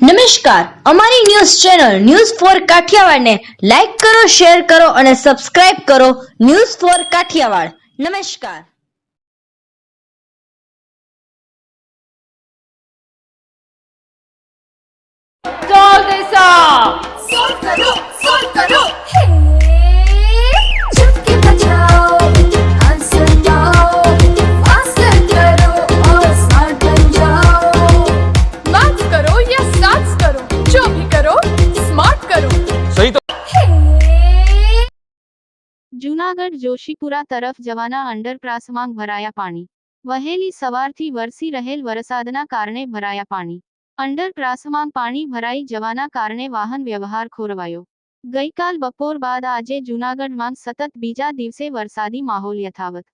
નમસ્કાર, અમારી news channel news for કાઠિયાવાડને લાઈક કરો, શેર કરો અને સબસ્ક્રાઇબ કરો. News for Kathiawad. નમસ્કાર. Solve this up! solve करो हे चुटकी बजाओ आंसर पाओ आंसर करो और स्मार्ट बन जाओ मैथ्स करो या साइंस करो, जो भी करो स्मार्ट करो. सही तो हे જૂનાગઢ જોશીપુરા તરફ જવાના અંડરપાસમાં ભરાયા પાણી. વહેલી સવારથી વરસી રહેલ વરસાદના કારણે ભરાયા પાણી. અંડરપાસમાં પાણી ભરાઈ જવાના કારણે વાહન વ્યવહાર ખોરવાયો. ગઈકાલ બપોર બાદ આજે જૂનાગઢમાં સતત બીજા દિવસે વરસાદી માહોલ યથાવત.